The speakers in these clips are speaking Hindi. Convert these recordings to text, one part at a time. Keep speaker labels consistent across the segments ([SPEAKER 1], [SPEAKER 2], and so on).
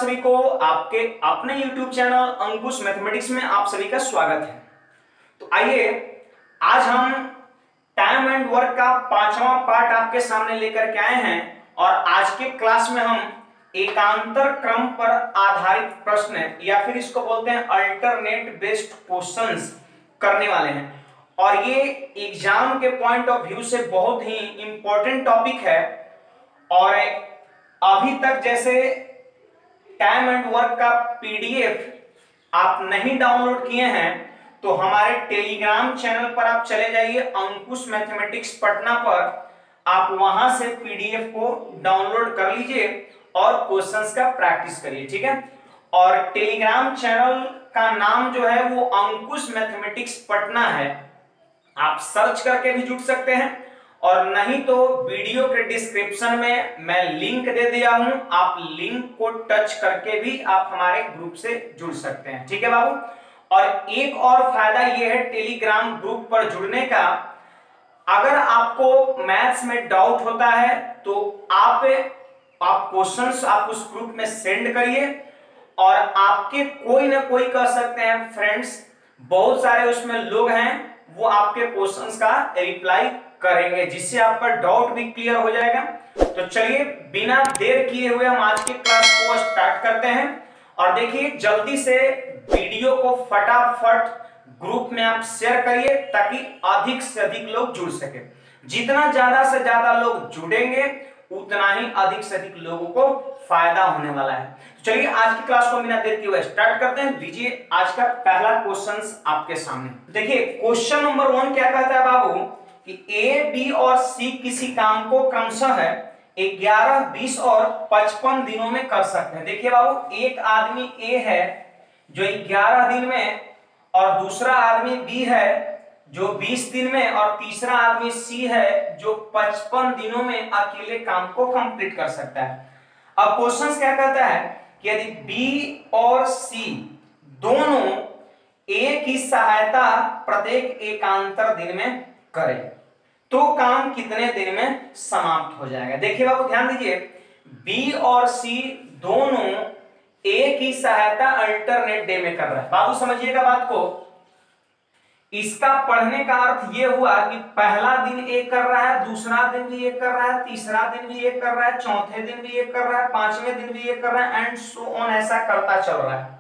[SPEAKER 1] सभी को आपके अपने YouTube चैनल अंकुश मैथमेटिक्स में आप सभी का स्वागत है। तो आइए आज हम टाइम एंड वर्क का 5वां पार्ट आपके सामने लेकर के आए हैं और आज के क्लास में हम एकांतर क्रम पर आधारित प्रश्न या फिर इसको बोलते हैं अल्टरनेट बेस्ड क्वेश्चंस करने वाले हैं। और ये एग्जाम के पॉइंट ऑफ व्यू से बहुत ही इंपॉर्टेंट टॉपिक है। और अभी तक जैसे टाइम एंड वर्क का पीडीएफ आप नहीं डाउनलोड किए हैं तो हमारे टेलीग्राम चैनल पर आप चले जाइए अंकुश मैथमेटिक्स पटना पर, आप वहां से पीडीएफ को डाउनलोड कर लीजिए और क्वेश्चंस का प्रैक्टिस करिए, ठीक है। और टेलीग्राम चैनल का नाम जो है वो अंकुश मैथमेटिक्स पटना है, आप सर्च करके भी जुड़ सकते हैं और नहीं तो वीडियो के डिस्क्रिप्शन में मैं लिंक दे दिया हूं, आप लिंक को टच करके भी आप हमारे ग्रुप से जुड़ सकते हैं, ठीक है बाबू। और एक और फायदा यह है टेलीग्राम ग्रुप पर जुड़ने का, अगर आपको मैथ्स में डाउट होता है तो आप क्वेश्चंस आप उस ग्रुप में सेंड करिए और आपके कोई ना कोई कह सकते हैं फ्रेंड्स, बहुत सारे उसमें लोग हैं, वो आपके क्वेश्चंस का रिप्लाई करेंगे जिससे आपका डाउट भी क्लियर हो जाएगा। तो चलिए बिना देर किए हुए हम आज के क्लास को स्टार्ट करते हैं। और देखिए जल्दी से वीडियो को फटाफट ग्रुप में आप शेयर करिए ताकि अधिक से अधिक लोग जुड़ सके। जितना ज्यादा से ज्यादा लोग जुड़ेंगे उतना ही अधिक से अधिक लोगों को फायदा होने वाला है। तो चलिए आज की क्लास को बिना देर किए हुए स्टार्ट करते हैं। लीजिए आज का पहला क्वेश्चन आपके सामने। देखिए क्वेश्चन नंबर 1 क्या कहता है बाबू कि ए, बी और सी किसी काम को क्रमशः 11, 20 और 55 दिनों में कर सकते हैं। देखिए बाबू, एक आदमी ए है जो 11 दिन में और दूसरा आदमी बी है जो 20 दिन में और तीसरा आदमी सी है जो 55 दिनों में अकेले काम को कंप्लीट कर सकता है। अब क्वेश्चन क्या कहता है कि यदि बी और सी दोनों ए की सहायता प्रत्येक एकांतर दिन में करें तो काम कितने दिन में समाप्त हो जाएगा। देखिए बाबू ध्यान दीजिए, बी और सी दोनों ए की सहायता अल्टरनेट डे में कर रहा है। बाबू समझिएगा बात को, इसका पढ़ने का अर्थ यह हुआ कि पहला दिन एक कर रहा है, दूसरा दिन भी एक कर रहा है, तीसरा दिन भी एक कर रहा है, चौथे दिन भी एक कर रहा है, पांचवें दिन भी एक कर रहा है एंड सो ऑन, ऐसा करता चल रहा है,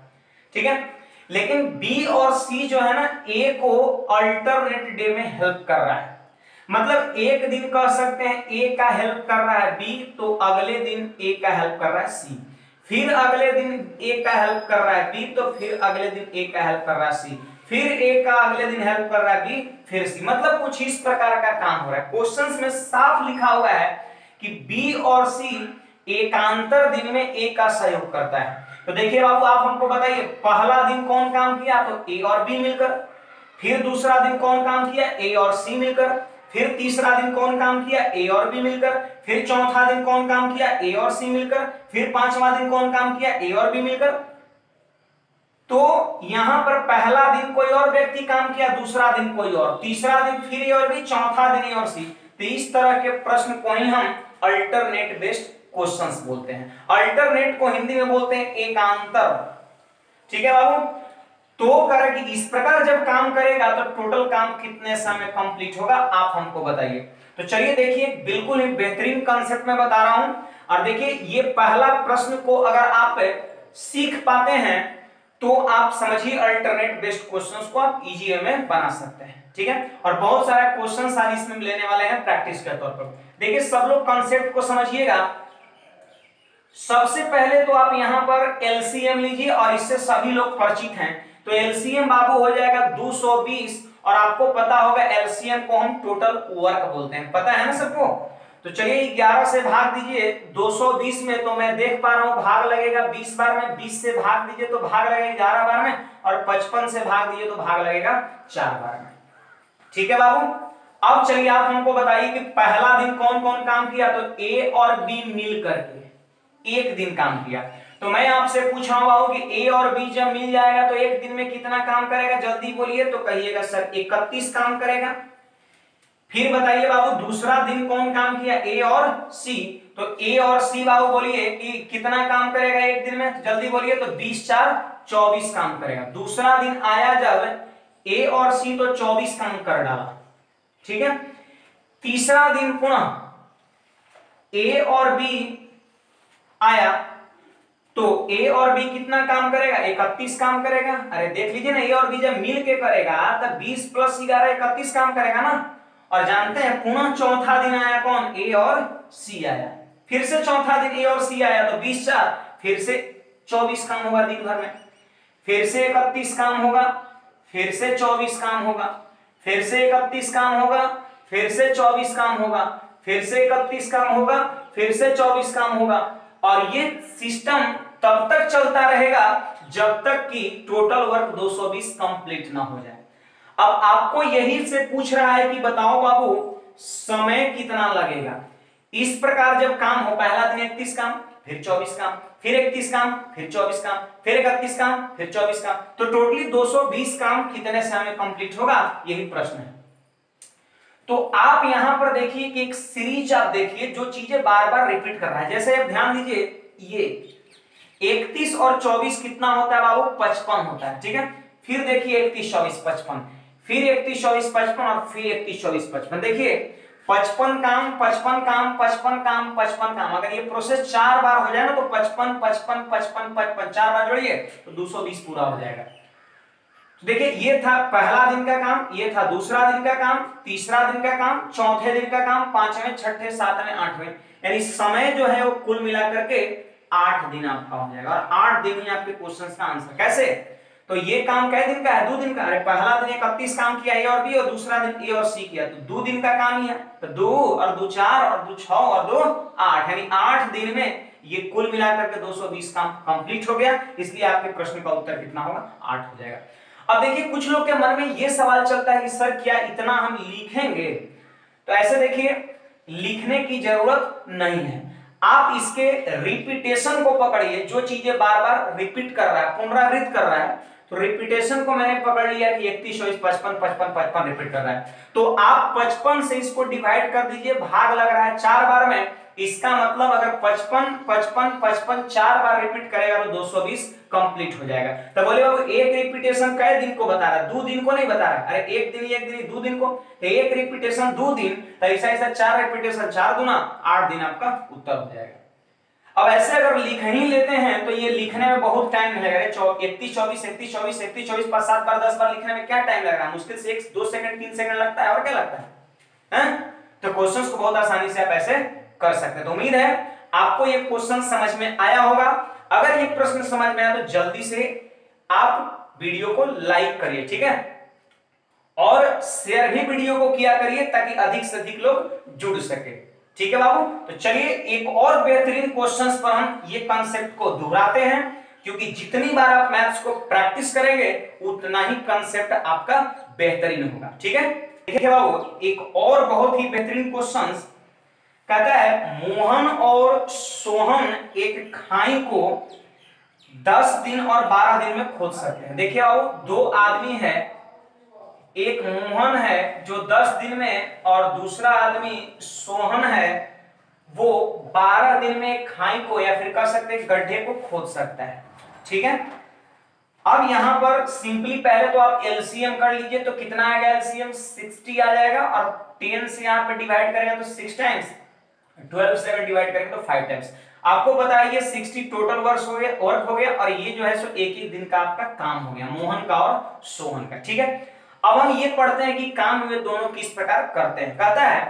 [SPEAKER 1] ठीक है। लेकिन बी और सी जो है ना ए को अल्टरनेट डे में हेल्प कर रहा है। मतलब एक दिन कह सकते हैं ए का हेल्प कर रहा है बी, तो अगले दिन ए का हेल्प कर रहा है सी, फिर अगले दिन ए का हेल्प कर रहा है बी, तो फिर अगले दिन ए का हेल्प कर रहा है सी, फिर ए का अगले दिन हेल्प कर रहा है बी, फिर सी। मतलब कुछ इस प्रकार का काम हो रहा है। क्वेश्चंस में साफ लिखा हुआ है कि बी और सी एकांतर दिन में ए का सहयोग करता है। तो देखिए बाबू आप हमको बताइए, पहला दिन कौन काम किया तो ए और बी मिलकर, फिर दूसरा दिन कौन काम किया ए और सी मिलकर, फिर तीसरा दिन कौन काम किया ए और बी मिलकर, फिर चौथा दिन कौन काम किया ए और सी मिलकर, फिर पांचवा दिन कौन काम किया ए और बी मिलकर। तो यहां पर पहला दिन कोई और व्यक्ति काम किया, दूसरा दिन कोई और, तीसरा दिन फिर ए और बी, चौथा दिन ए और सी। तो इस तरह के प्रश्न को ही हम अल्टरनेट बेस्ड क्वेश्चंस बोलते हैं। अल्टरनेट को हिंदी में बोलते हैं एकांतर, ठीक है बाबू। तो करें कि इस प्रकार जब काम करेगा तो टोटल काम कितने समय में कंप्लीट होगा आप हमको बताइए। तो चलिए देखिए बिल्कुल ही बेहतरीन कांसेप्ट में बता रहा हूं। और देखिए ये पहला प्रश्न को अगर आप सीख पाते हैं तो आप समझिए अल्टरनेट बेस्ड क्वेश्चंस को आप इजी वे में बना सकते हैं, ठीक है। और बहुत सारे क्वेश्चंस आज इसमें लेने वाले हैं प्रैक्टिस के तौर पर। देखिए सब लोग कांसेप्ट को समझिएगा। सबसे पहले तो आप यहां पर एलसीएम लीजिए और इससे सभी लोग परिचित हैं। तो एलसीएम बाबू हो जाएगा 220 और आपको पता होगा एलसीएम को हम टोटल वर्क बोलते हैं, पता है ना सबको। तो चलिए 11 से भाग दीजिए 220 में, तो मैं देख पा रहा हूं भाग लगेगा 20 बार में, 20 से भाग दीजिए तो भाग लगेगा 11 बार में, और 55 से भाग दीजिए तो भाग लगेगा 4 बार में, ठीक है बाबू। अब चलिए आप हमको बताइए कि पहला दिन कौन कौन काम किया। तो ए और बी मिल करके एक दिन काम किया। तो मैं आपसे पूछ रहा हूं कि ए और बी जब मिल जाएगा तो एक दिन में कितना काम करेगा, जल्दी बोलिए। तो कहिएगा सर 31 काम करेगा। फिर बताइए बाबू दूसरा दिन कौन काम किया, ए और सी। तो ए और सी बाबू बोलिए कि कितना काम करेगा एक दिन में, तो जल्दी बोलिए। तो 20 4 24 काम करेगा। दूसरा दिन आया जब ए और सी तो 24 काम कर डाला, ठीक है। तीसरा दिन पुनः ए और बी आया तो ए और बी कितना काम करेगा, 31 काम करेगा। अरे देख लीजिए ना, ए और बी जब मिल के करेगा तब 20 + 11 31 काम करेगा ना। और जानते हैं पुनः चौथा दिन आया कौन, ए और सी आया। फिर से चौथा दिन ए और सी आया तो 20 4 फिर से 24 काम होगा दिन भर में। फिर से 31 काम होगा, फिर से 24 काम होगा, फिर से 31 काम होगा, फिर से 24 काम होगा, फिर से 31 काम होगा, फिर से 24 काम होगा। और ये सिस्टम तब तक चलता रहेगा जब तक कि टोटल वर्क 220 कंप्लीट ना हो जाए। अब आपको यही से पूछ रहा है कि बताओ बाबू समय कितना लगेगा। इस प्रकार जब काम हो, पहला दिन 31 काम, फिर 24 काम, फिर 31 काम, फिर 24 काम, फिर 31 काम, फिर 24 काम, तो टोटली 220 काम कितने समय में कंप्लीट होगा, यही प्रश्न है। तो आप यहां पर देखिए कि एक सीरीज आप देखिए जो चीजें बार बार रिपीट कर रहा है। जैसे आप ध्यान दीजिए, ये 31 और 24 कितना होता है बाबू, 55 होता है, ठीक है। फिर देखिए 31 24 55, फिर 31 24 55 और फिर 31 24 55। देखिए 55 काम 55 काम 55 काम 55 काम। अगर ये प्रोसेस 4 बार हो जाए ना तो 55 55 55 55 4 बार जोड़िए तो 220 पूरा हो जाएगा। देखिए ये था पहला दिन का काम, ये था दूसरा दिन का काम, तीसरा दिन का काम, चौथे दिन का काम, पांचवें, छठे, सातवें, आठवें, यानी समय जो है वो कुल मिलाकर के 8 दिन आपका हो जाएगा। और 8 दिन ही आपके क्वेश्चन का आंसर। कैसे, तो ये काम कै दिन का है, 2 दिन का। अरे पहला दिन 31 काम किया ए और बी, और दूसरा दिन ए और सी किया, तो 2 दिन का काम ही है। तो 2 और 2 4 और 2 6 और 2 8, यानी 8 दिन में ये कुल मिलाकर के 220 काम कंप्लीट हो गया। इसलिए आपके प्रश्न का उत्तर कितना होगा, 8 हो जाएगा। अब देखिए कुछ लोग के मन में ये सवाल चलता है कि सर क्या इतना हम लिखेंगे, तो ऐसे देखिए लिखने की जरूरत नहीं है। आप इसके रिपीटेशन को पकड़िए, जो चीजें बार बार रिपीट कर रहा है, पुनरावृत्त कर रहा है, तो रिपीटेशन को मैंने पकड़ लिया कि 31 24 55 55 55 रिपीट कर रहा है। तो आप 55 से इसको डिवाइड कर दीजिए, भाग लग रहा है 4 बार में। इसका मतलब अगर 55 55 55 4 बार रिपीट करेगा तो 220 कंप्लीट हो जाएगा। तो बोले बाबू एक रिपीटेशन कै दिन को बता रहा है, 2 दिन को नहीं बता रहा है। अरे एक दिन 2 दिन को, तो एक रिपीटेशन 2 दिन, तो ऐसा ऐसा 4 रिपीटेशन 4 दूना 8 दिन आपका उत्तर हो जाएगा। अब ऐसे अगर लिख ही लेते हैं तो ये लिखने में बहुत टाइम लगेगा। 31 24 31 24 31 24 5 7 बार 10 बार लिखने में क्या टाइम लग रहा है, मुश्किल से 1 2 सेकंड 3 सेकंड लगता है, और क्या लगता है? तो क्वेश्चंस को बहुत आसानी से आप ऐसे कर सकते हैं। तो उम्मीद है आपको ये क्वेश्चन समझ में आया होगा। अगर ये प्रश्न समझ में आया तो जल्दी से आप वीडियो को लाइक करिए, ठीक है, और शेयर भी वीडियो को किया करिए ताकि अधिक से अधिक लोग जुड़ सके, ठीक है बाबू। तो चलिए एक और बेहतरीन क्वेश्चंस पर हम ये कॉन्सेप्ट को दोहराते हैं, क्योंकि जितनी बार आप मैथ्स को प्रैक्टिस करेंगे उतना ही कॉन्सेप्ट आपका बेहतरीन होगा, ठीक है। देखिए बाबू एक और बहुत ही बेहतरीन क्वेश्चंस कहता है, मोहन और सोहन एक खाई को 10 दिन और 12 दिन में खोद सकते हैं। देखिए बाबू 2 आदमी है, एक मोहन है जो 10 दिन में, और दूसरा आदमी सोहन है वो 12 दिन में खाई को या फिर कह सकते हैं गड्ढे को खोद सकता है, ठीक है। अब यहां पर सिंपली पहले तो आप एलसीएम कर लीजिए, तो कितना आएगा एलसीएम 60 आ जाएगा, और 10 से यहां पर डिवाइड करेंगे तो 6 टाइम्स, 12 से अगर डिवाइड करेंगे तो 5 टाइम्स। आपको पता है ये 60 टोटल वर्क हो गया, और ये जो है सो एक ही दिन का आपका काम हो गया, मोहन का और सोहन का, ठीक है। अब हम ये पढ़ते हैं कि काम वे दोनों किस प्रकार करते हैं। कहता है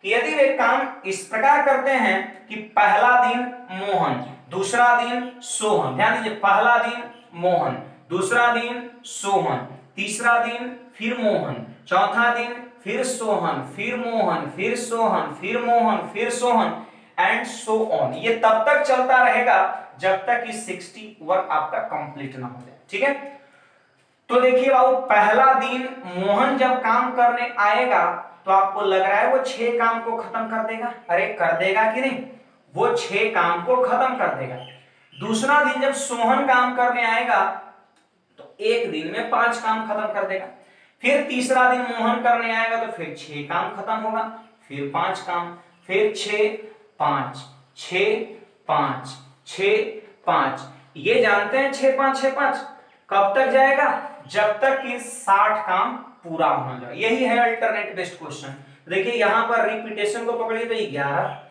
[SPEAKER 1] कि यदि वे काम इस प्रकार करते हैं कि पहला दिन मोहन, दूसरा दिन सोहन, ध्यान दीजिए पहला दिन मोहन, दूसरा दिन सोहन, तीसरा दिन फिर मोहन, चौथा दिन फिर सोहन, फिर मोहन, फिर सोहन, फिर मोहन, फिर सोहन, एंड सो ऑन। ये तब तक चलता रहेगा जब तक कि 60 वर्क आपका कंप्लीट ना हो जाए, ठीक है। तो देखिए बाबू पहला दिन मोहन जब काम करने आएगा तो आपको लग रहा है वो 6 काम को खत्म कर देगा। अरे कर देगा कि नहीं, वो 6 काम को खत्म कर देगा। दूसरा दिन जब सोहन काम करने आएगा तो एक दिन में 5 काम खत्म कर देगा। फिर तीसरा दिन मोहन करने आएगा तो फिर 6 काम खत्म होगा, फिर 5 काम, फिर 6 5 6 5 6 5। ये जानते हैं 6 5 6 5 कब तक जाएगा? जब तक कि 60 काम पूरा होना जाए। यही है अल्टरनेट बेस्ड क्वेश्चन। देखिए यहां पर रिपीटेशन को पकड़िए तो 11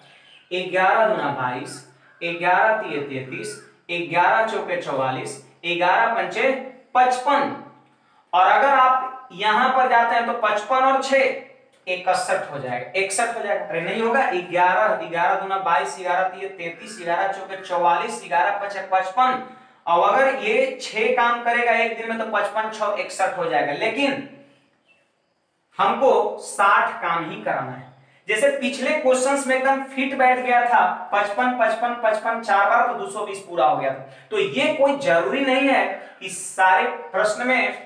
[SPEAKER 1] 11 दूना 22, 11 तिये 33, 11 चौके 44, 11 पंचे 55। और अगर आप यहां पर जाते हैं तो 55 और 6 61 हो जाएगा, 61 हो जाएगा। अरे नहीं होगा, 11 11 दूना 22, 11 तिये 33, 11 चौके 44, 11 पंचे 55। अब अगर ये 6 काम करेगा एक दिन में तो 55 6 61 हो जाएगा, लेकिन हमको 60 काम ही कराना है। जैसे पिछले क्वेश्चंस में एकदम फिट बैठ गया था 55 55 55 4 बार तो 220 पूरा हो गया था। तो ये कोई जरूरी नहीं है कि सारे प्रश्न में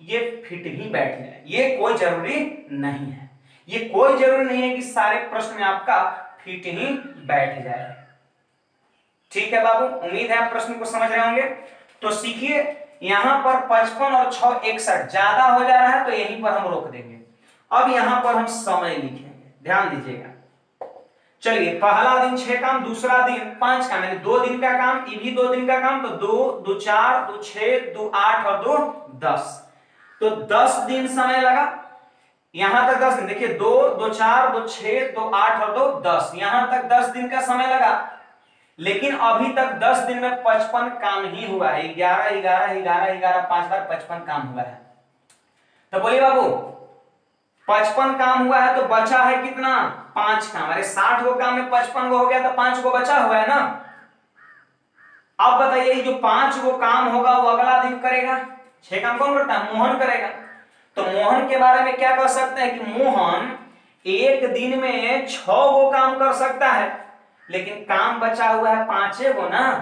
[SPEAKER 1] ये फिट ही बैठने है, ये कोई जरूरी नहीं है। ये कोई जरूरी नहीं है कि सारे प्रश्न में आपका फिट ही बैठ जाए। ठीक है बाबू, उम्मीद है आप प्रश्न को समझ रहे होंगे। तो सीखिए यहां पर 55 और 6 61 ज्यादा हो जा रहा है तो यहीं पर हम रोक देंगे। अब यहां पर हम समय लिखेंगे, ध्यान दीजिएगा। चलिए पहला दिन 6 काम, दूसरा दिन 5 काम, यानी 2 दिन का काम, ये भी 2 दिन का काम। तो 2 2 4 2 6 2 8 और 2 10, तो 10 दिन समय लगा। यहां तक 10 दिन, देखिए 2 2 4 2 6 2 8 और 2 10, यहां तक 10 दिन का समय लगा। लेकिन अभी तक 10 दिन में 55 काम ही हुआ है। 11 11 11 11 5 बार 55 काम हुआ है। तो बोलिए बाबू 55 काम हुआ है तो बचा है कितना? 5 काम। अरे 60 गो काम में 55 गो हो गया तो 5 गो बचा हुआ है ना। अब बताइए जो 5 गो काम होगा वो अगला दिन करेगा। 6 काम कौन करता है? मोहन करेगा। तो मोहन के बारे में क्या कह सकते हैं कि मोहन एक दिन में 6 गो काम कर सकता है, लेकिन काम बचा हुआ है 5 गो ना,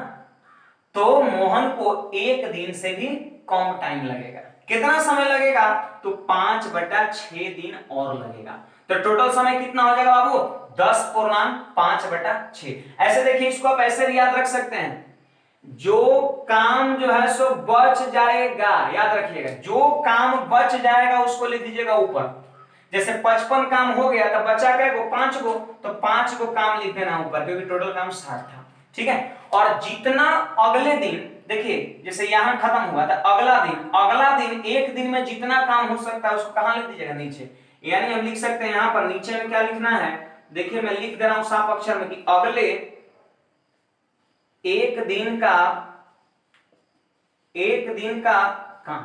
[SPEAKER 1] तो मोहन को एक दिन से भी कम टाइम लगेगा। कितना समय लगेगा? तो 5/6 दिन और लगेगा। तो टोटल समय कितना हो जाएगा बाबू? 10.5/6। ऐसे देखिए, इसको आप ऐसे भी याद रख सकते हैं, जो काम जो है सो बच जाएगा, याद रखिएगा, जो काम बच जाएगा उसको लिख दीजिएगा ऊपर। जैसे 55 काम हो गया तो बचा क्या गो? 5 गो, तो 5 गो काम लिख देना ऊपर, क्योंकि टोटल काम 60 था। ठीक है। और जितना अगले दिन, देखिए जैसे यहां खत्म हुआ था, अगला दिन एक दिन में जितना काम हो सकता है उसको कहां लिख दीजिएगा? नीचे। यानी हम लिख सकते हैं यहां पर नीचे में क्या लिखना है, देखिए मैं लिख दे रहा हूं साफ अक्षर में कि अगले एक दिन का काम।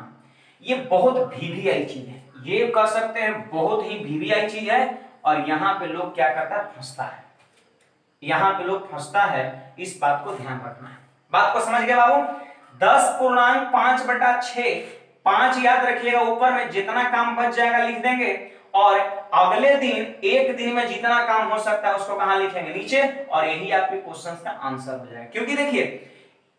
[SPEAKER 1] ये बहुत वीवीआई चीज है, ये कह सकते हैं बहुत ही वीवीआई चीज है। और यहां पे लोग क्या करता है? फंसता है। यहां पे लोग फंसता है, इस बात को ध्यान रखना है। बात को समझ गए बाबू? 10.5/6, 5 याद रखिएगा, ऊपर में जितना काम बच जाएगा लिख देंगे, और अगले दिन एक दिन में जितना काम हो सकता है उसको कहां लिखेंगे? नीचे। और यही आपके क्वेश्चन का आंसर हो जाएगा। क्योंकि देखिए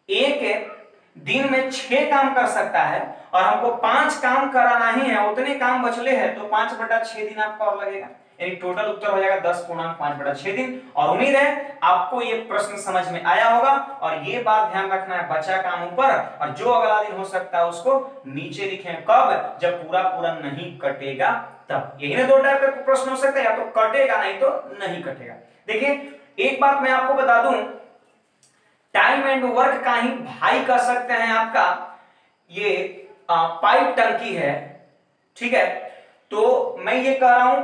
[SPEAKER 1] एक दिन में 6 काम कर सकता है और हमको 5 काम कराना ही है, उतने काम बचले हैं, तो 5/6 दिन आपका और लगेगा। यानी टोटल उत्तर हो जाएगा 10.5/6 दिन। और उम्मीद है आपको ये प्रश्न समझ में आया होगा। और ये बात ध्यान रखना है, बचा काम ऊपर और जो अगला दिन हो सकता है उसको नीचे लिखें। कब? जब पूरा नहीं कटेगा तब। यही ना 2 टाइप का प्रश्न हो सकता है, या तो कटेगा नहीं तो नहीं कटेगा। देखिए एक बात मैं आपको बता दूं, टाइम एंड वर्क का ही भाई कह सकते हैं आपका ये पाइप टंकी है। ठीक है। तो मैं ये कह रहा हूं,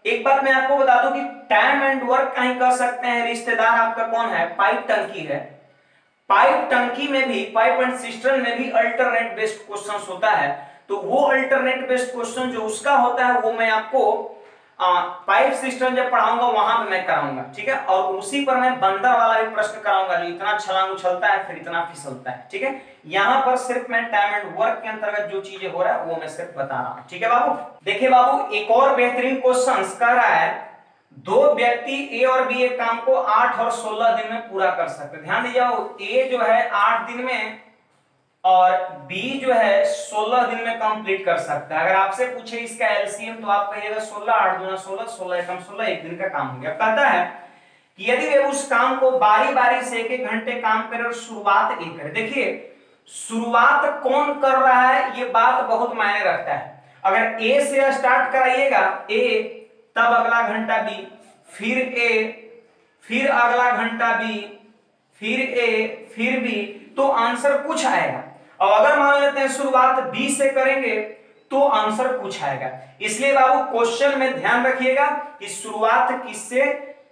[SPEAKER 1] एक बात मैं आपको बता दूं कि टाइम एंड वर्क का ही कह सकते हैं रिश्तेदार आपका कौन है? पाइप टंकी है। पाइप टंकी में भी, पाइप एंड सिस्टम में भी अल्टरनेट बेस्ड क्वेश्चंस होता है। तो वो अल्टरनेट बेस्ड क्वेश्चन जो उसका होता है वो मैं आपको पाइप सिस्टम जब पढ़ाऊंगा वहां पे मैं कराऊंगा। ठीक है। और उसी पर मैं बंदर वाला भी प्रश्न कराऊंगा, जो इतना छलांग उछलता है फिर इतना फिसलता है। ठीक है। यहां पर सिर्फ मैं टाइम एंड वर्क के अंतर्गत जो चीजें हो रहा है वो मैं सिर्फ बता रहा हूं। ठीक है बाबू। देखिए बाबू एक और बेहतरीन क्वेश्चन कह रहा है, 2 व्यक्ति ए और बी एक काम को 8 और 16 दिन में पूरा कर सकते हैं। ध्यान दीजिए, ए जो है 8 दिन में और बी जो है 16 दिन में कंप्लीट कर सकता है। अगर आपसे पूछे इसका एलसीएम तो आप कहिएगा 16, 8 दूना 16, 16 एकम 16, एक दिन का काम हो गया। कहता है कि यदि वे उस काम को बारी बारी से 1-1 घंटे काम करे और शुरुआत एक करे। देखिए शुरुआत कौन कर रहा है ये बात बहुत मायने रखता है। अगर ए से स्टार्ट कराइएगा ए, तब अगला घंटा बी, फिर ए, फिर अगला घंटा बी, फिर ए, फिर बी, तो आंसर कुछ आएगा। और अगर मान लेते हैं शुरुआत बी से करेंगे तो आंसर कुछ आएगा। इसलिए बाबू क्वेश्चन में ध्यान रखिएगा कि शुरुआत किससे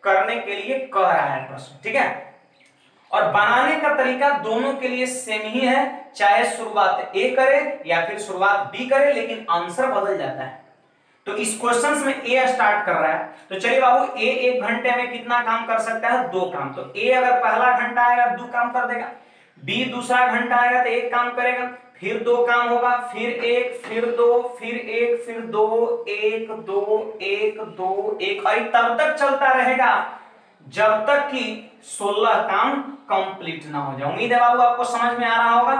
[SPEAKER 1] करने के लिए कह रहा है प्रश्न, ठीक है। और बनाने का तरीका दोनों के लिए सेम ही है, चाहे शुरुआत ए करे या फिर शुरुआत बी करे, लेकिन आंसर बदल जाता है। तो इस क्वेश्चन में ए स्टार्ट कर रहा है, तो चलिए बाबू ए एक घंटे में कितना काम कर सकता है, 2 काम। तो ए अगर पहला घंटा आएगा 2 काम कर देगा, बी दूसरा घंटा आएगा तो 1 काम करेगा, फिर 2 काम होगा, फिर 1, फिर 2, फिर 1, फिर 2, 1, 2, 1, 2, 1, और तब तक चलता रहेगा जब तक कि 16 काम कंप्लीट ना हो जाए। उम्मीद है बाबू आपको समझ में आ रहा होगा,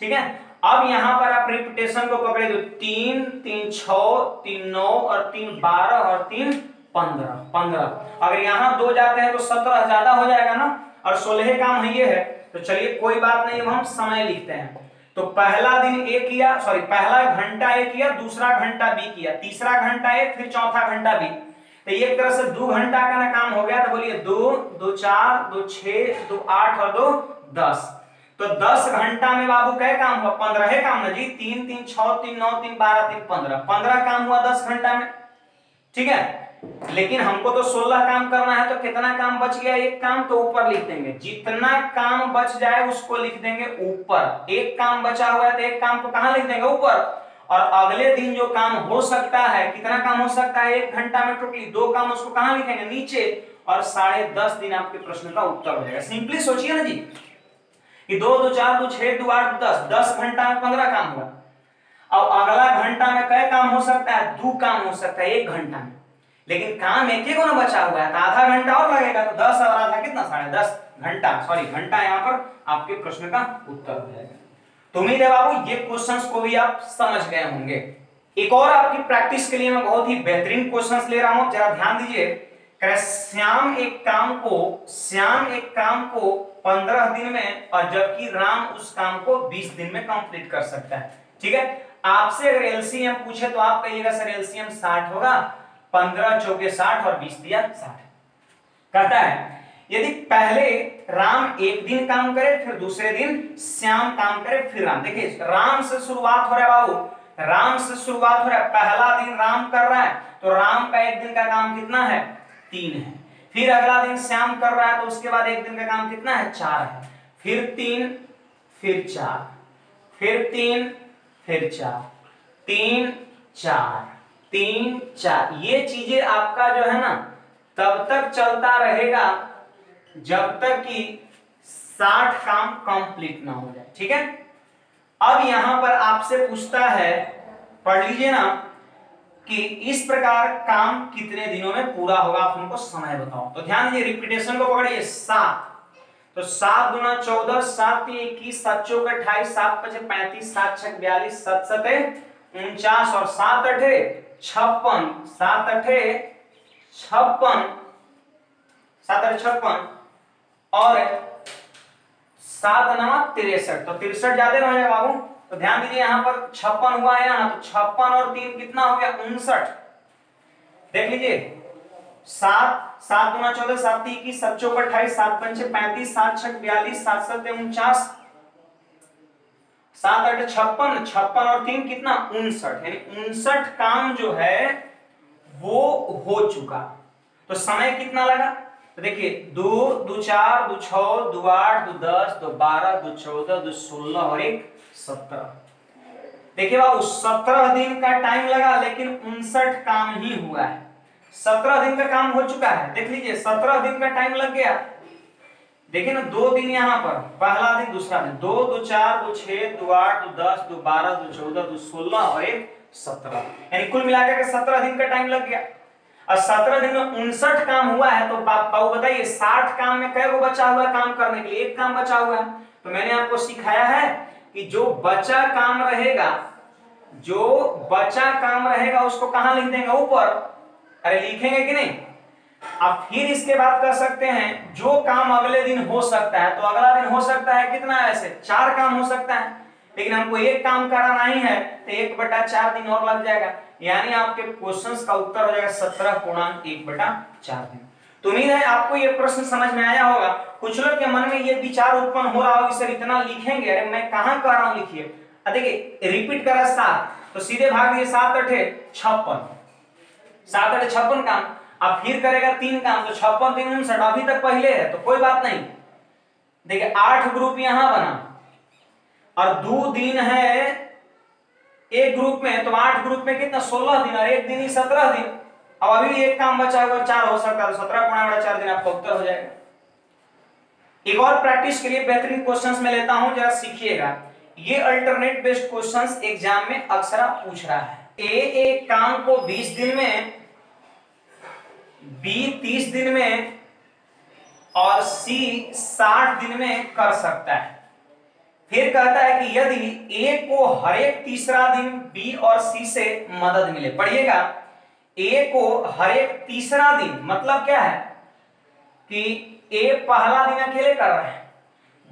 [SPEAKER 1] ठीक है। अब यहां पर आप रिपीटेशन को पकड़े, तो 3, 3, 6, 3, 9 और 3, 12 और 3, 15। अगर यहाँ 2 जाते हैं तो 17 ज्यादा हो जाएगा ना, और 16 काम है ये है। तो चलिए कोई बात नहीं, हम समय लिखते हैं। तो पहला दिन ए किया, सॉरी पहला घंटा ए किया, दूसरा घंटा बी किया, तीसरा घंटा ए, फिर चौथा घंटा बी। तो एक तरह से 2 घंटा का ना काम हो गया। तो बोलिए 2, 2, 4, 2, 6, 2, 8 और 2, 10। तो 10 घंटा में बाबू क्या काम हुआ, 15 काम ना जी। 3, 3, 6, 3, 9, 3, 12, 3, 15 काम हुआ 10 घंटा में, ठीक है। लेकिन हमको तो 16 काम करना है, तो कितना काम बच गया, 1 काम, तो ऊपर लिख देंगे। जितना काम बच जाए उसको लिख देंगे ऊपर। 1 काम बचा हुआ है तो 1 काम को कहां लिख देंगे, ऊपर। और अगले दिन जो काम हो सकता है, कितना काम हो सकता है 1 घंटा में टोटली 2 काम, उसको कहां लिखेंगे, नीचे। और 10.5 दिन आपके प्रश्न का उत्तर हो जाएगा। सिंपली सोचिए ना जी कि 2, 2, 4, 2, 6, 2, 8, 10 घंटा में 15 काम हुआ। अब अगला घंटा में कई काम हो सकता है, 2 काम हो सकता है 1 घंटा में। लेकिन काम एक ही को ना बचा हुआ है, तो आधा घंटा और लगेगा। तो 10 और आधा कितना, 10.5 घंटा, सॉरी घंटा यहाँ पर आपके प्रश्न का उत्तर हो जाएगा। तो उम्मीद है बाबू ये क्वेश्चंस को भी आप समझ गए होंगे। एक और आपकी प्रैक्टिस के लिए मैं बहुत ही बेहतरीन क्वेश्चंस ले रहा हूं, जरा ध्यान दीजिए। श्याम एक काम को 15 दिन में, और जबकि राम उस काम को 20 दिन में कंप्लीट कर सकता है, ठीक है। आपसे अगर एलसीएम पूछे तो आप कहिएगा सर एलसीएम 60 होगा, 15 चौके 60 और 20 दिया 60। कहता है यदि पहले राम एक दिन काम करे, फिर दूसरे दिन श्याम काम करे, फिर राम। देखिए राम से शुरुआत हो रहा है बाबू, राम से शुरुआत हो रहा है। पहला दिन राम कर रहा है, तो राम का 1 दिन का काम कितना है, 3 है। फिर अगला दिन श्याम कर रहा है, तो उसके बाद 1 दिन का काम कितना है, 4 है। फिर 3, फिर 4, फिर 3, फिर 4, 3, 4, 3, 4। ये चीजें आपका जो है ना तब तक चलता रहेगा जब तक कि 60 काम कंप्लीट ना हो जाए, ठीक है। अब यहां पर आपसे पूछता है, पढ़ लीजिए ना, कि इस प्रकार काम कितने दिनों में पूरा होगा, आप हमको समय बताओ। तो ध्यान दीजिए, रिपीटेशन को पकड़िए। 7, तो 7 दूना 14, 7 3 21, 7 चौक 28, 7 5 35, 7 6 42, 7 7 49 और 7 8 56, 7 8 56, 7 8 56 और 7 9 63। तो 63 ज्यादा हो जाएगा बाबू। तो ध्यान दीजिए यहाँ पर 56 हुआ है, यहाँ तो 56 और 3 कितना हो गया, 59। देख लीजिए 7 दूना 14, 7 3 21, 7 चौक 28, 7 5 35, 7 6 42, 7 7 49, 7 8 56, 56 और 3 कितना, 59। यानी 59 काम जो है वो हो चुका। तो समय कितना लगा, तो देखिए 2 2 4 2 6 2 8 2 10 2 12 2 14 2 16 और 1 17। देखिए बाबू 17 दिन का टाइम लगा, लेकिन 59 काम ही हुआ है। 17 दिन का काम हो चुका है। देख लीजिए 17 दिन का टाइम लग गया। देखिए ना 2 दिन यहाँ पर, पहला दिन दूसरा दिन, 2 2 4 2 6 2 8 2 10 2 12 2 14 2 16 और 1 17। यानी कुल मिलाकर के 17 दिन का टाइम लग गया। और 17 दिन में 59 काम हुआ है। तो बाबू बताइए 60 काम में कै गो बचा हुआ है काम करने के लिए, 1 काम बचा हुआ है। तो मैंने आपको सिखाया है कि जो बचा काम रहेगा, जो बचा काम रहेगा उसको कहां लिख देंगे, ऊपर। अरे लिखेंगे कि नहीं, अब फिर इसके बाद कर सकते हैं जो काम अगले दिन हो सकता है, तो अगला दिन हो सकता है कितना, ऐसे 4 काम हो सकता है, लेकिन हमको एक काम कराना ही है तो 1/4 दिन और लग जाएगा, यानी आपके क्वेश्चंस का उत्तर हो जाएगा 17/1/4 दिन। तो उम्मीद है आपको ये प्रश्न समझ में आया होगा। कुछ लोग के मन में ये विचार उत्पन्न हो रहा होगा सर इतना लिखेंगे, अरे मैं कहां कर रहा हूं लिखिए। देखिए रिपीट करा 7 तो सीधे भाग दिए 7 8 56, 7 8 56 काम। अब फिर करेगा 3 काम तो 56 3 59, अभी तक पहले है तो कोई बात नहीं। देखिए 8 ग्रुप यहां बना और 2 दिन है एक ग्रुप में, तो 8 ग्रुप में कितना 16 दिन और एक दिन ही 17 दिन। अब अभी एक काम बचा हुआ 4 हो सकता है, तो 17/4 दिन आपका उत्तर हो जाएगा। एक और प्रैक्टिस के लिए बेहतरीन क्वेश्चंस में लेता हूं, जरा सीखिएगा। ये अल्टरनेट बेस्ड क्वेश्चंस एग्जाम में अक्सर पूछ रहा है। ए एक काम को 20 दिन में, बी 30 दिन में और सी 60 दिन में कर सकता है। फिर कहता है कि यदि ए को हर एक तीसरा दिन बी और सी से मदद मिले, पढ़िएगा, ए को हर एक तीसरा दिन मतलब क्या है कि ए पहला दिन अकेले कर रहा है,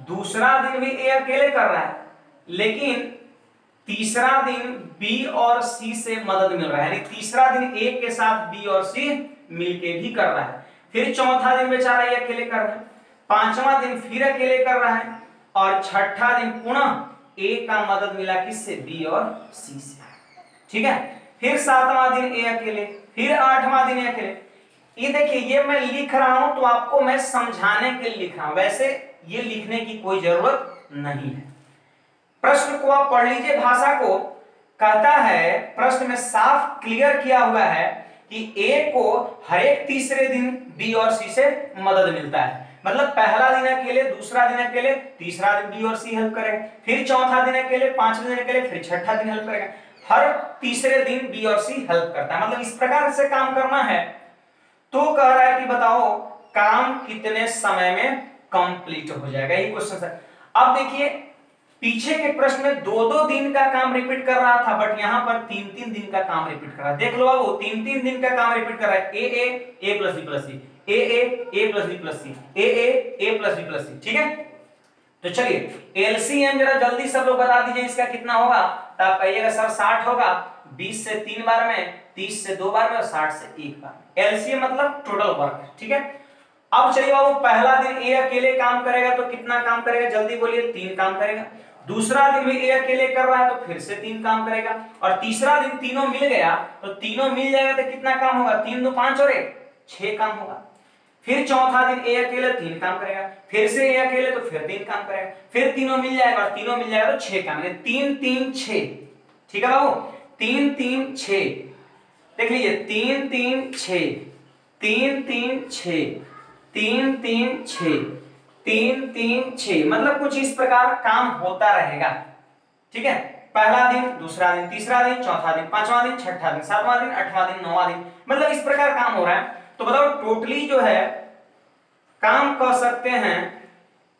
[SPEAKER 1] दूसरा दिन भी ए अकेले कर रहा है, लेकिन तीसरा दिन बी और सी से मदद मिल रहा है, यानी तीसरा दिन ए के साथ बी और सी मिलके भी कर रहा है। फिर चौथा दिन बेचारा ये अकेले कर रहा है, पांचवा दिन फिर अकेले कर रहा है और छठा दिन पुनः ए का मदद मिला किससे, बी और सी से। ठीक है, फिर 7वां दिन ए अकेले, फिर 8वां दिन ए अकेले। ये देखिए ये मैं लिख रहा हूं तो आपको मैं समझाने के लिए लिख रहा हूं, वैसे ये लिखने की कोई जरूरत नहीं है। प्रश्न को आप पढ़ लीजिए, भाषा को कहता है, प्रश्न में साफ क्लियर किया हुआ है कि ए को हर एक तीसरे दिन बी और सी से मदद मिलता है, मतलब पहला दिन अकेले, दूसरा दिन अकेले, तीसरा दिन बी और सी हेल्प करेगा, फिर चौथा दिन अकेले, पांचवें दिन अकेले, फिर छठा दिन हेल्प करेगा, हर तीसरे दिन बी और सी हेल्प करता है। मतलब इस प्रकार से काम करना है। तो कह रहा है कि बताओ काम कितने समय में कंप्लीट हो जाएगा, ये क्वेश्चन है। अब देखिए पीछे के प्रश्न में 2-2 दिन का काम रिपीट कर रहा था, बट यहां पर 3-3 दिन का काम रिपीट कर रहा है। देख लो अब वो 3-3 दिन का काम रिपीट कर रहा है, ए प्लस बी प्लस सी, ए प्लस बी प्लस सी, ए प्लस बी प्लस सी। ठीक है, तो चलिए एलसीएम जरा जल्दी सब लोग बता दीजिए इसका कितना होगा। तो आप कहिएगा सर 60 होगा, 20 से 3 बार में, 30 से 2 बार में और 60 से 1 बार। एलसीएम मतलब टोटल वर्क। ठीक है, अब चलिए बाबू पहला दिन ए अकेले काम करेगा तो कितना काम करेगा, जल्दी बोलिए, 3 काम करेगा। दूसरा दिन भी ए अकेले कर रहा है तो फिर से 3 काम करेगा, और तीसरा दिन तीनों मिल गया तो तीनों मिल जाएगा तो कितना काम होगा, 3 2 5 और 1 6 काम होगा। फिर चौथा दिन ए अकेले 3 काम करेगा, फिर से ए अकेले तो फिर 3 काम करेगा, फिर तीनों मिल जाएगा और तीनों मिल जाएगा तो 6 काम, 3 3 6। ठीक है बाबू, 3 3 6, देख लीजिए 3 3 6, 3 3 6, 3 3 6, 3 3 6, मतलब कुछ इस प्रकार काम होता रहेगा। ठीक है, पहला दिन, दूसरा दिन, तीसरा दिन, चौथा दिन, पांचवा दिन, छठा दिन, सातवां दिन, आठवां दिन, नौवां दिन, मतलब इस प्रकार काम हो रहा है। तो बताओ टोटली जो है काम कर सकते हैं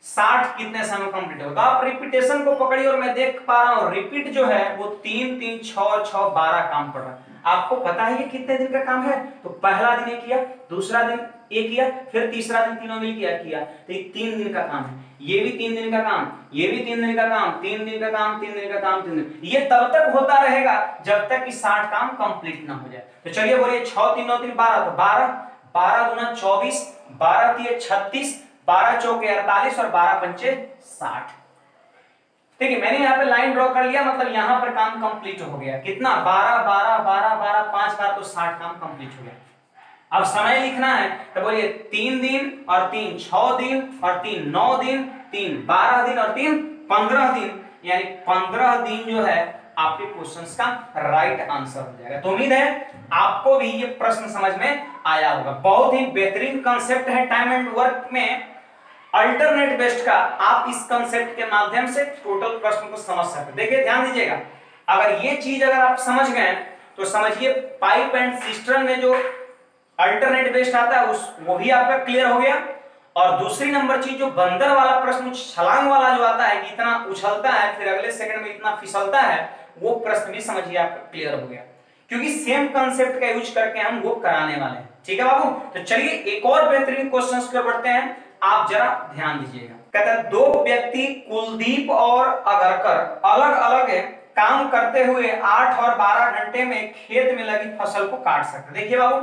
[SPEAKER 1] 60 कितने समय में कंप्लीट होगा। आप रिपीटेशन को पकड़िए और मैं देख पा रहा हूं रिपीट जो है वो 3 3 6 6 12 काम पड़ रहा है। आपको पता है ये कितने दिन का काम है, तो पहला दिन ये किया, दूसरा दिन ये किया, फिर तीसरा दिन तीनों मिल किया, तो ये 3 दिन का काम है, ये भी 3 दिन का काम, ये भी 3 दिन का काम, 3 दिन का काम, 3 दिन का काम, 3 दिन, ये तब तक होता रहेगा जब तक कि 60 काम कंप्लीट ना हो जाए। तो चलिए बोलिए 6 3 9 3 12, तो 12 12 दूना 24, 12 तिये 36, 12 चौके 48 और 12 पंचे 60। ठीक है, मैंने यहाँ पे लाइन ड्रॉ कर लिया, मतलब यहाँ पर काम कंप्लीट हो गया। कितना, 12 12 12 12 5 बार तो 60 काम कंप्लीट हो गया। अब समय लिखना है तो बोलिए 3 दिन और 3 6 दिन और 3 9 दिन, 3 12 दिन और 3 15 दिन, यानी 15 दिन जो है आपके क्वेश्चंस का राइट आंसर हो जाएगा। तो उम्मीद है आपको भी ये प्रश्न समझ में आया होगा। बहुत ही बेहतरीन कंसेप्ट है टाइम एंड वर्क में अल्टरनेट बेस्ड का। आप इस कंसेप्ट के माध्यम से टोटल प्रश्न को समझ सकते हैं। देखिए ध्यान दीजिएगा, अगर ये चीज अगर आप समझ गए तो समझिए पाइप एंड सिस्टम में जो अल्टरनेट बेस्ड आता है वो भी आपका क्लियर हो गया। और दूसरी नंबर चीज जो बंदर वाला प्रश्न, छलांग वाला जो आता है कि इतना उछलता है फिर अगले सेकंड में इतना फिसलता है, वो प्रश्न भी समझिए आपका क्लियर हो गया, क्योंकि सेम कंसेप्ट का यूज करके हम वो कराने वाले हैं। ठीक है बाबू। तो चलिए एक और बेहतरीन क्वेश्चन की ओर बढ़ते हैं, आप जरा ध्यान दीजिएगा। कहता है दो व्यक्ति कुलदीप और अगरकर अलग अलग काम करते हुए 8 और 12 घंटे में खेत में लगी फसल को काट सकते। देखिए बाबू,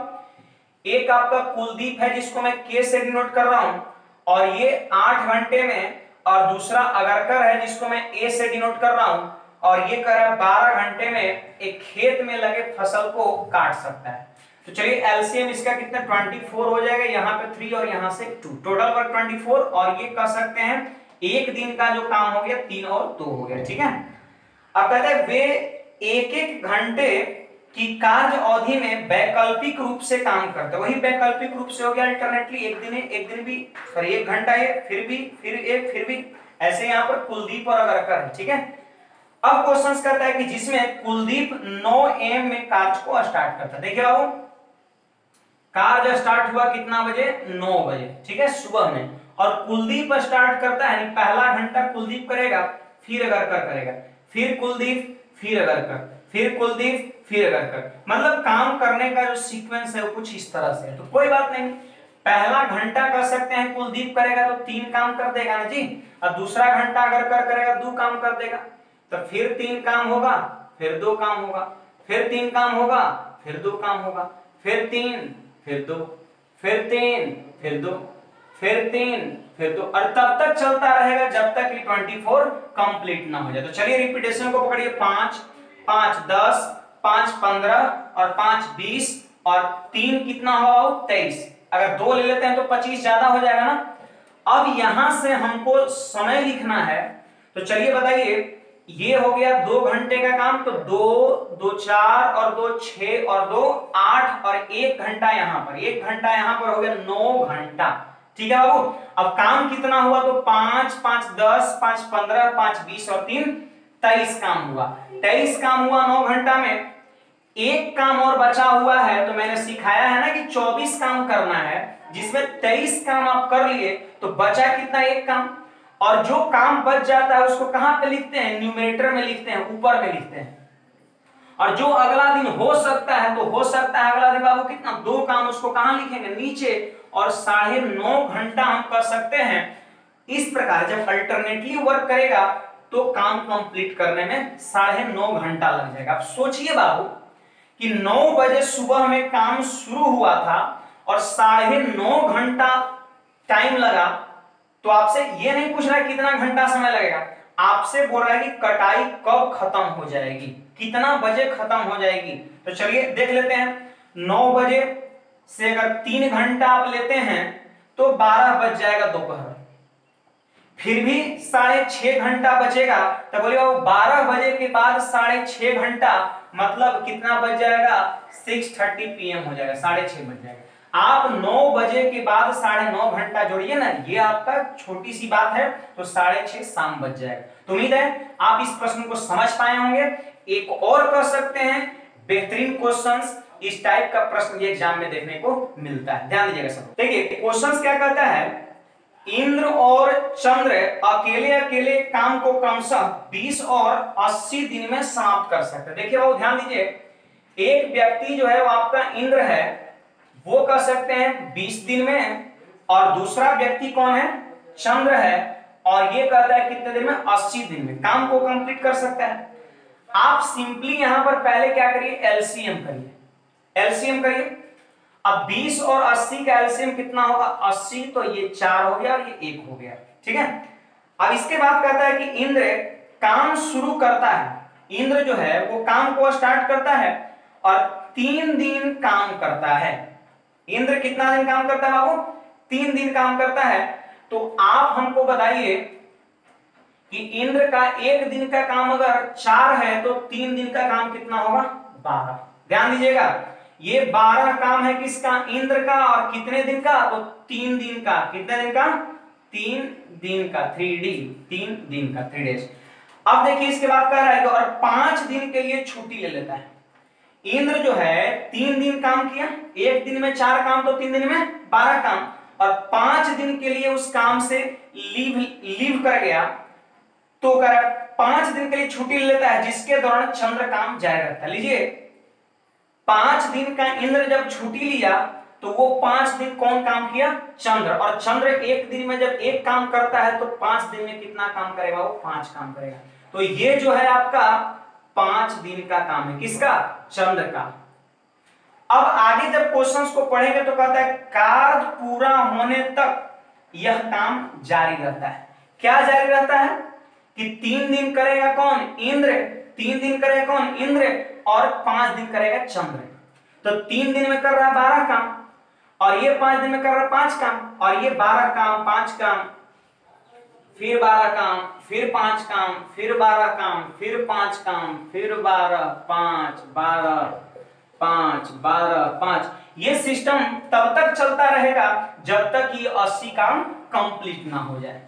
[SPEAKER 1] एक आपका कुलदीप है जिसको मैं के से डिनोट कर रहा हूं और ये 8 घंटे में, और दूसरा अगरकर है जिसको मैं ए से डिनोट कर रहा हूं और ये कर रहा है 12 घंटे में एक खेत में लगे फसल को काट सकता है। तो चलिए एलसीएम इसका कितना 24 हो जाएगा, यहाँ पे 3 और यहाँ से 2, टोटल वर्क 24, और ये कह सकते हैं एक दिन का जो काम हो गया 3 और 2 हो गया, ठीक है। अब कहते हैं वे एक एक घंटे की कार्य अवधि में वैकल्पिक रूप से काम करते हैं। वही वैकल्पिक रूप से हो गया अल्टरनेटली, एक दिन भी सॉरी 1 घंटा है, फिर भी फिर एक फिर भी, ऐसे यहाँ पर कुलदीप और अगरकर है, ठीक है। अब क्वेश्चन करता है कि जिसमें कुलदीप 9 AM में कार्य को स्टार्ट करता है। देखिए बाबू, कार्य स्टार्ट हुआ कितना बजे, 9 बजे, ठीक है, सुबह में, और कुलदीप स्टार्ट करता है, पहला घंटा कुलदीप करेगा, फिर अगरकर करेगा, फिर कुलदीप, फिर अगरकर, फिर कुलदीप, फिर अगरकर। मतलब काम करने का जो सीक्वेंस है वो कुछ इस तरह से है। तो कोई बात नहीं, पहला घंटा कर सकते हैं कुलदीप करेगा तो 3 काम कर देगा ना जी, और दूसरा घंटा अगरकर करेगा 2 काम कर देगा, तो फिर 3 काम होगा, फिर 2 काम होगा, फिर 3 काम होगा, फिर 2 काम होगा, फिर 3, फिर 2, फिर 3, फिर 2, फिर 3, फिर 2, और तब तक चलता रहेगा जब तक कि 24 कंप्लीट ना हो जाए। तो चलिए रिपीटेशन को पकड़िए, 5 5 10, 5 15 और 5 20 और 3 कितना हुआ 23। अगर 2 ले लेते हैं तो 25 ज्यादा हो जाएगा ना। अब यहां से हमको समय लिखना है, तो चलिए बताइए, ये हो गया 2 घंटे का काम, तो 2 2 4 और 2 6 और 2 8 और 1 घंटा यहाँ पर, 1 घंटा यहाँ पर हो गया 9 घंटा, ठीक है बाबू। अब काम कितना हुआ, तो 5 5 10, 5 15, 5 20 और 3 23 काम हुआ। 23 काम हुआ 9 घंटा में। एक काम और बचा हुआ है, तो मैंने सिखाया है ना कि 24 काम करना है, जिसमें 23 काम आप कर लिए, तो बचा कितना, 1 काम। और जो काम बच जाता है उसको कहां पे लिखते हैं, न्यूमरेटर में लिखते हैं, ऊपर में लिखते हैं। और जो अगला दिन हो सकता है, तो हो सकता है अगला दिन बाबू कितना, 2 काम, उसको कहां लिखेंगे, नीचे, और 9.5 घंटा हम कर सकते हैं। इस प्रकार जब अल्टरनेटली वर्क करेगा तो काम कंप्लीट करने में 9.5 घंटा लग जाएगा। अब सोचिए बाबू कि 9 बजे सुबह में काम शुरू हुआ था और 9.5 घंटा टाइम लगा, तो आपसे ये नहीं पूछ रहा है कितना घंटा समय लगेगा, आपसे बोल रहा है कि कटाई कब खत्म हो जाएगी, कितना बजे खत्म हो जाएगी। तो चलिए देख लेते हैं, 9 बजे से अगर 3 घंटा आप लेते हैं तो 12 बज जाएगा दोपहर, फिर भी 6.5 घंटा बचेगा, तो बोलिए वो 12 बजे के बाद 6.5 घंटा, मतलब कितना बच जाएगा, 6:30 PM हो जाएगा, 6:30 बज जाएगा। आप 9 बजे के बाद 9.5 घंटा जोड़िए ना, ये आपका छोटी सी बात है, तो 6:30 शाम बज जाएगा। तो उम्मीद है आप इस प्रश्न को समझ पाए होंगे। एक और कर सकते हैं बेहतरीन क्वेश्चंस, इस टाइप का प्रश्न ये एग्जाम में देखने को मिलता है, ध्यान दीजिएगा सब। देखिए क्वेश्चंस क्या कहता है, इंद्र और चंद्र अकेले अकेले काम को क्रमशः 20 और 80 दिन में समाप्त कर सकते हैं। देखिए वो ध्यान दीजिए, एक व्यक्ति जो है वो आपका इंद्र है, वो कर सकते हैं 20 दिन में, और दूसरा व्यक्ति कौन है, चंद्र है, और ये कहता है कितने दिन में, 80 दिन में काम को कंप्लीट कर सकता है। आप सिंपली यहां पर पहले क्या करिए, एलसीएम करिए, एलसीएम करिए। अब 20 और 80 का एलसीएम कितना होगा, 80, तो ये 4 हो गया और ये 1 हो गया, ठीक है। अब इसके बाद कहता है कि इंद्र काम शुरू करता है, इंद्र जो है वो काम को स्टार्ट करता है और 3 दिन काम करता है। इंद्र कितना दिन काम करता है बाबू, 3 दिन काम करता है। तो आप हमको बताइए कि इंद्र का 1 दिन का काम अगर 4 है तो 3 दिन का काम कितना होगा, 12। ध्यान दीजिएगा, ये 12 काम है किसका, इंद्र का, और कितने दिन का, तो 3 दिन का। कितने दिन का, 3 दिन का, 3D, 3 दिन का, 3 डेज। अब देखिए इसके बाद कह रहा है और 5 दिन के लिए छुट्टी ले लेता है। इंद्र जो है 3 दिन काम किया, 1 दिन में 4 काम, तो 3 दिन में 12 काम, और 5 दिन के लिए उस काम से लीव कर गया, तो कर 5 दिन के लिए छुट्टी ले लेता है, जिसके दौरान चंद्र काम जारी रहता है। लीजिए 5 दिन का इंद्र जब छुट्टी लिया तो वो 5 दिन कौन काम किया? चंद्र। और चंद्र एक दिन में जब एक काम करता है तो 5 दिन में कितना काम करेगा? वो 5 काम करेगा। तो ये जो है आपका 5 दिन का काम है, किसका? चंद्र का। अब आगे जब क्वेश्चंस को पढ़ेंगे तो कहता है कार्य पूरा होने तक यह काम जारी रहता है। क्या जारी रहता है? कि 3 दिन करेगा कौन? इंद्र। 3 दिन करेगा कौन? इंद्र। और 5 दिन करेगा चंद्र। तो 3 दिन में कर रहा है 12 काम, और ये 5 दिन में कर रहा है 5 काम, और ये 12 काम, 5 काम, फिर 12 काम, फिर 5 काम, फिर 12 काम, फिर 5 काम, फिर 12, 5, 12, 5, 12, 5। ये सिस्टम तब तक चलता रहेगा जब तक ये 80 काम कंप्लीट ना हो जाए।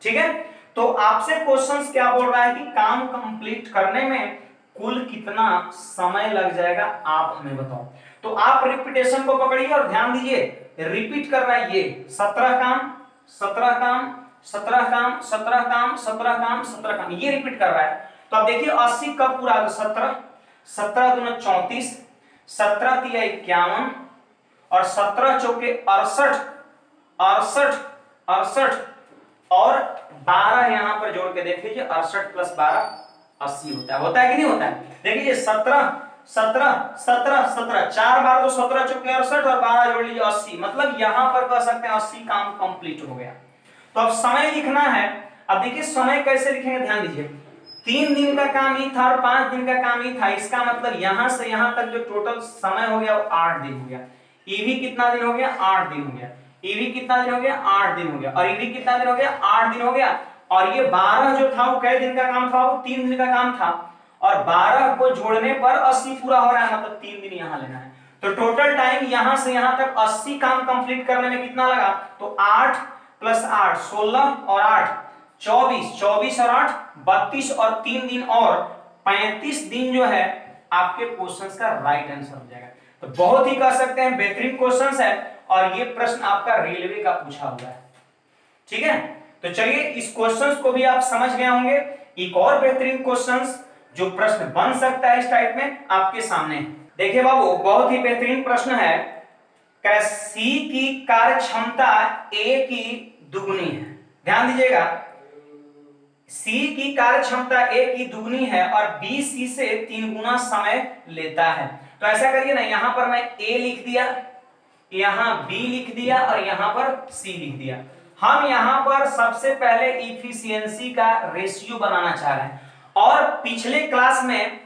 [SPEAKER 1] ठीक है, तो आपसे क्वेश्चंस क्या बोल रहा है कि काम कंप्लीट करने में कुल कितना समय लग जाएगा, आप हमें बताओ। तो आप रिपीटेशन को पकड़िए और ध्यान दीजिए, रिपीट कर रहा है ये 17 काम, 17 काम, 17 काम, 17 काम, 17 काम, 17 काम, ये रिपीट कर रहा है। तो अब देखिए 80 कब पूरा? तो 17, 17 दूना 34, 17 तिया 51, और 17 चौके 68, 68, 68, और 12 यहां पर जोड़ के देख लीजिए, 68 प्लस 12 80 होता है कि नहीं होता है? देखिए 17, 17, 17, 17, 4 बार तो 17 चौके 68 और 12 जोड़ लीजिए 80, मतलब यहां पर कह सकते हैं 80 काम कंप्लीट हो गया। तो अब समय लिखना है। अब देखिए समय कैसे लिखेंगे, ध्यान दीजिए। 3 दिन का काम ही था और 5 दिन का काम ही था, इसका मतलब यहां से यहां तक जो टोटल समय हो गया वो 8 दिन हो गया। ईवी कितना दिन हो गया? 8 दिन हो गया। ईवी कितना दिन हो गया? 8 दिन हो गया। और ईवी कितना दिन हो गया? 8 दिन हो गया। और ये 12 जो था वो कै दिन का काम था? वो 3 दिन का काम था, और 12 को जोड़ने पर 80 पूरा हो रहा है, मतलब 3 दिन यहां लेना है। तो टोटल टाइम यहां से यहां तक 80 काम कंप्लीट करने में कितना लगा? तो 8 प्लस 8 16, और 8 24, 24 और 8 32, और 3 दिन और 35 दिन जो है आपके क्वेश्चंस का राइट आंसर हो जाएगा। तो बहुत ही कह सकते हैं बेहतरीन क्वेश्चंस है, और ये प्रश्न आपका रेलवे का पूछा हुआ है। ठीक है, तो चलिए इस क्वेश्चंस को भी आप समझ गए होंगे। एक और बेहतरीन क्वेश्चंस जो प्रश्न बन सकता है इस टाइप में आपके सामने। देखिए बाबू, बहुत ही बेहतरीन प्रश्न है। क्या सी की कार्य क्षमता ए की दुगनी है? ध्यान दीजिएगा, सी की कार्य क्षमता ए की दुगनी है और बी सी से 3 गुना समय लेता है। तो ऐसा करिए ना, यहां पर मैं ए लिख दिया, यहां बी लिख दिया, और यहां पर सी लिख दिया। हम यहां पर सबसे पहले इफिशियंसी का रेशियो बनाना चाह रहे हैं, और पिछले क्लास में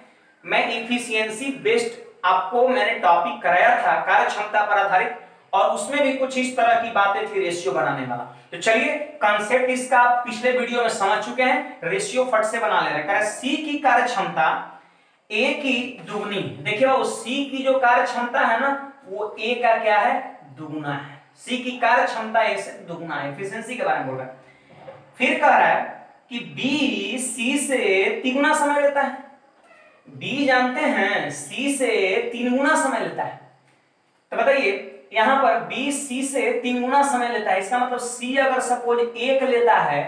[SPEAKER 1] मैं इफिशियंसी बेस्ड आपको मैंने टॉपिक कराया था कार्य क्षमता पर आधारित, और उसमें भी कुछ इस तरह की बातें थी रेशियो बनाने वाला। तो चलिए कंसेप्ट इसका आप पिछले वीडियो में समझ चुके हैं, रेशियो फट से बना ले रहे हैं। सी की कार्य क्षमता ए की दुगनी। देखिए वो सी की जो कार्य क्षमता है ना, वो ए का क्या है? दुगुना है। सी की कार्य क्षमता ए से दुगुना है, एफिशिएंसी के बारे में बोल रहा है। फिर कह रहा है कि बी सी से 3 गुना समय लेता है। बी जानते हैं सी से 3 गुना समय लेता है। तो बताइए यहां पर बी सी से 3 गुना समय लेता है, इसका मतलब सी अगर सपोज 1 लेता है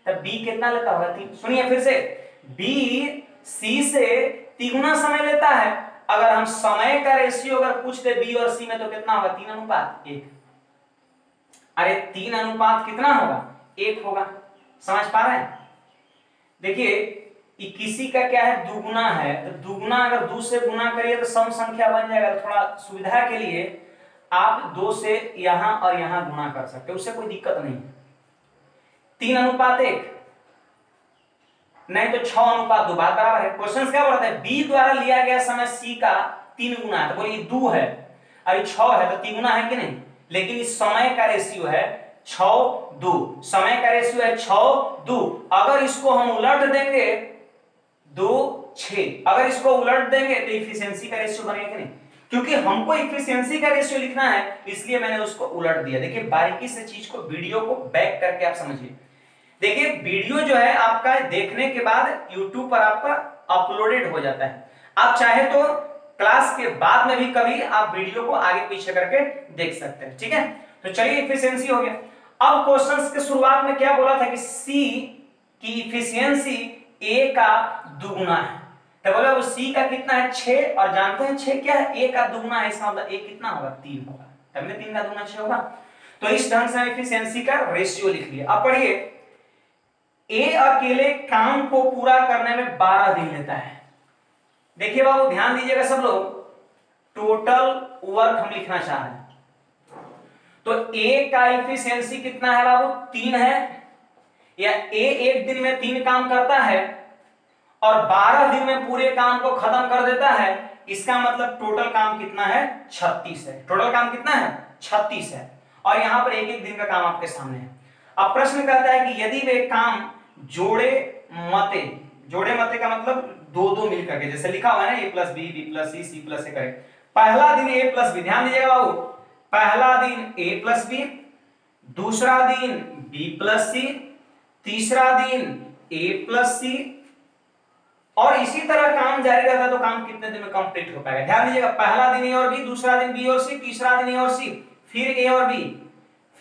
[SPEAKER 1] तब बी कितना लेता होगा? 3। सुनिए फिर से, बी सी से 3 गुना समय लेता है। अगर हम समय का रेशियो अगर पूछते बी और सी में तो कितना होगा? 3:1। अरे 3:1 कितना होगा? 1 होगा। समझ पा रहे हैं? देखिए किसी का क्या है? दुगुना है, तो दुगुना अगर 2 से गुना करिए तो सम संख्या बन जाएगा। तो थोड़ा सुविधा के लिए आप 2 से यहां और यहां गुना कर सकते हो, उससे कोई दिक्कत नहीं। 3:1 नहीं तो 6:2, बात बराबर है। क्वेश्चन क्या बोलता है? बी द्वारा लिया गया समय सी का 3 गुना है, तो बोलिए 2 है, अरे 6 है तो 3 गुना है कि नहीं? लेकिन इस समय का रेशियो है 6:2, समय का रेशियो है 6:2। अगर इसको हम उलट देंगे 2:6, अगर इसको उलट देंगे तो इफिशियंसी का रेशियो बनेगा कि नहीं? क्योंकि हमको इफिशियंसी का रेशियो लिखना है, इसलिए मैंने उसको उलट दिया। देखिए बारीकी से चीज को, वीडियो को बैक करके आप समझिए। देखिए वीडियो जो है आपका देखने के बाद YouTube पर आपका अपलोडेड हो जाता है। आप चाहे तो क्लास के बाद में भी कभी आप वीडियो को आगे पीछे करके देख सकते हैं। ठीक है, तो चलिए इफिशियंसी हो गया। अब क्वेश्चंस के शुरुआत में क्या बोला था कि सी की इफिशियंसी ए का दुगुना है। तो बोला वो सी का कितना है? 6, और जानते हैं 6 क्या है? ए का दुगुना है, इसका मतलब ए कितना होगा? 3 होगा। तब में 3 का दूना 6 होगा। तो इस ढंग से एफिशिएंसी का रेशियो लिख लिया। अब पढ़िए, ए अकेले काम को पूरा करने में 12 दिन लेता है। देखिए बाबू ध्यान दीजिएगा सब लोग, टोटल वर्क हम लिखना चाह रहे हैं, तो ए का एफिशिएंसी कितना है बाबू 3 है, या ए एक दिन में 3 काम करता है और 12 दिन में पूरे काम को खत्म कर देता है, इसका मतलब टोटल काम कितना है 36 है। टोटल काम कितना है 36 है, और यहां पर एक एक दिन का काम आपके सामने है। अब प्रश्न कहता है कि यदि वे काम जोड़े मते का मतलब 2-2 मिलकर के, जैसे लिखा हुआ है ना a plus B, B plus C, C plus A करे। पहला दिन a प्लस बी, ध्यान दीजिएगा बाबू, पहला दिन a प्लस बी, दूसरा दिन b प्लस सी, तीसरा दिन a प्लस सी, और इसी तरह काम जारी रहता है तो काम कितने दिन में कंप्लीट हो पाएगा। ध्यान दीजिएगा, पहला दिन a और b, दूसरा दिन b और c, तीसरा दिन a और c, फिर a और b,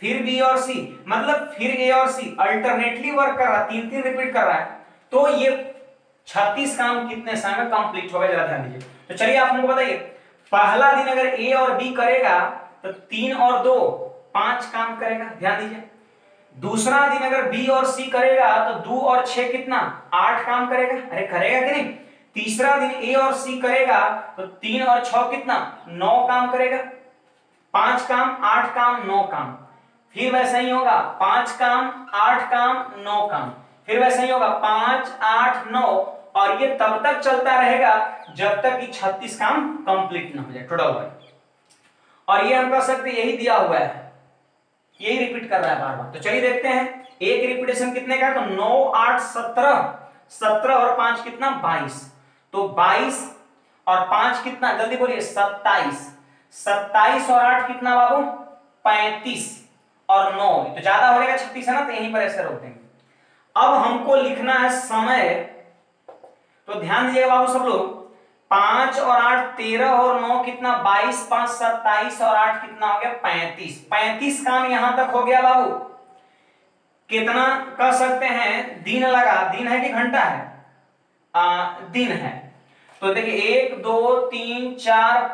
[SPEAKER 1] फिर b और c, मतलब फिर a और c अल्टरनेटली वर्क कर रहा है, 3-3 रिपीट कर रहा है, तो ये 36 काम कितने समय में कंप्लीट होगा, जरा ध्यान दीजिए। तो चलिए आप हमको बताइए, पहला दिन अगर a और b करेगा तो 3 और 2 5 काम करेगा, ध्यान दीजिए। दूसरा दिन अगर b और c करेगा तो 2 और 6 कितना 8 काम करेगा, अरे करेगा कि नहीं। तीसरा दिन a और c करेगा तो 3 और 6 कितना 9 काम करेगा, 5 काम 8 काम 9 काम, फिर वैसा ही होगा 5 काम 8 काम 9 काम, फिर वैसा ही होगा 5 8 9, और ये तब तक चलता रहेगा जब तक कि 36 काम कंप्लीट ना हो जाए टोटल वर्क। और ये हम कह सकते यही दिया हुआ है, यही रिपीट कर रहा है बार बार। तो चलिए देखते हैं, एक रिपीटेशन कितने का, तो 9 8 17, 17 और 5 कितना 22, तो 22 और 5 कितना, जल्दी बोलिए 27, 27 और 8 कितना बाबू 35, और 9 तो ज्यादा हो जाएगा 36 है ना, तो यहीं पर ऐसे रोक देंगे। अब हमको लिखना है समय, तो ध्यान दीजिएगा बाबू सब लोग, 5 और 8 13 और 9 कितना 22, 5 27 और 8 कितना हो गया 35, 35 काम यहां तक हो गया बाबू। कितना कह सकते हैं दिन लगा, दिन है कि घंटा है, दिन है। तो देखिए 1 2 3 4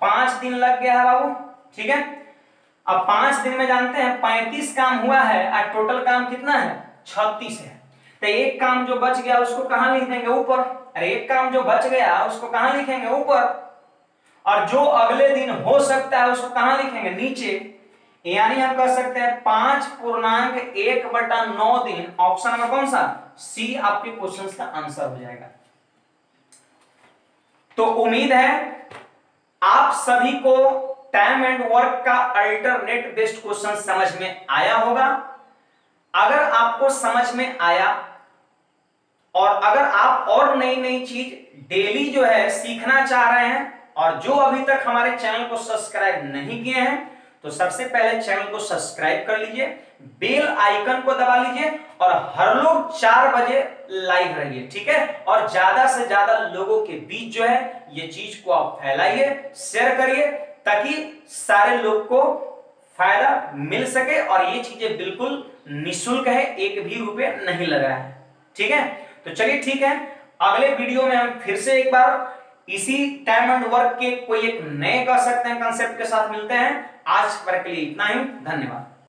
[SPEAKER 1] 5 दिन लग गया है बाबू, ठीक है। अब 5 दिन में जानते हैं 35 काम हुआ है, और टोटल काम कितना है 36 है। तो एक काम जो बच गया उसको कहां लिख देंगे ऊपर, अरे एक काम जो बच गया उसको कहां लिखेंगे ऊपर, और जो अगले दिन हो सकता है उसको कहां लिखेंगे नीचे। यानी हम कह सकते हैं 5.1/9 दिन, ऑप्शन में कौन सा सी आपके क्वेश्चन का आंसर हो जाएगा। तो उम्मीद है आप सभी को टाइम एंड वर्क का अल्टरनेट बेस्ड क्वेश्चन समझ में आया होगा। अगर आपको समझ में आया, और अगर आप और नई नई चीज डेली जो है सीखना चाह रहे हैं, और जो अभी तक हमारे चैनल को सब्सक्राइब नहीं किए हैं, तो सबसे पहले चैनल को सब्सक्राइब कर लीजिए, बेल आइकन को दबा लीजिए, और हर लोग 4 बजे लाइव रहिए, ठीक है। और ज्यादा से ज्यादा लोगों के बीच जो है ये चीज को आप फैलाइए, शेयर करिए, ताकि सारे लोग को फायदा मिल सके। और ये चीजें बिल्कुल निःशुल्क है, एक भी रुपए नहीं लग रहा है, ठीक है। तो चलिए ठीक है, अगले वीडियो में हम फिर से एक बार इसी टाइम एंड वर्क के कोई एक नए कह सकते हैं कंसेप्ट के साथ मिलते हैं। आज के लिए इतना ही, धन्यवाद।